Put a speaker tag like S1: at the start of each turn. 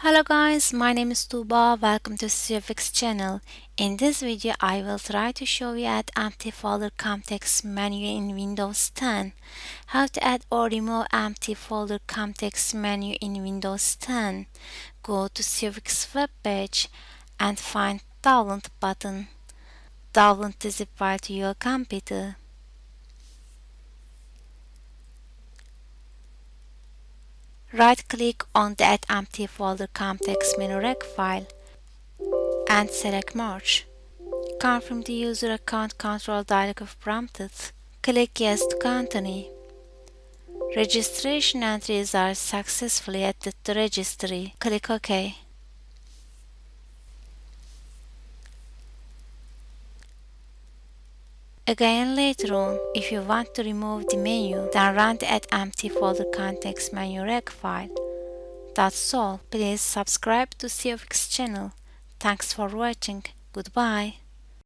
S1: Hello guys, my name is Tuba. Welcome to CeoFix channel. In this video, I will try to show you add empty folder context menu in Windows 10. How to add or remove empty folder context menu in Windows 10. Go to CeoFix webpage and find download button. Download the zip file to your computer. Right-click on the Add Empty Folder Context menu rec file and select Merge. Confirm the user account control dialog if prompted. Click Yes to continue. Registration entries are successfully added to registry. Click OK. Again later on, if you want to remove the menu, then run the Add Empty Folder Context menu rec file. That's all. Please subscribe to CeoFix channel. Thanks for watching. Goodbye.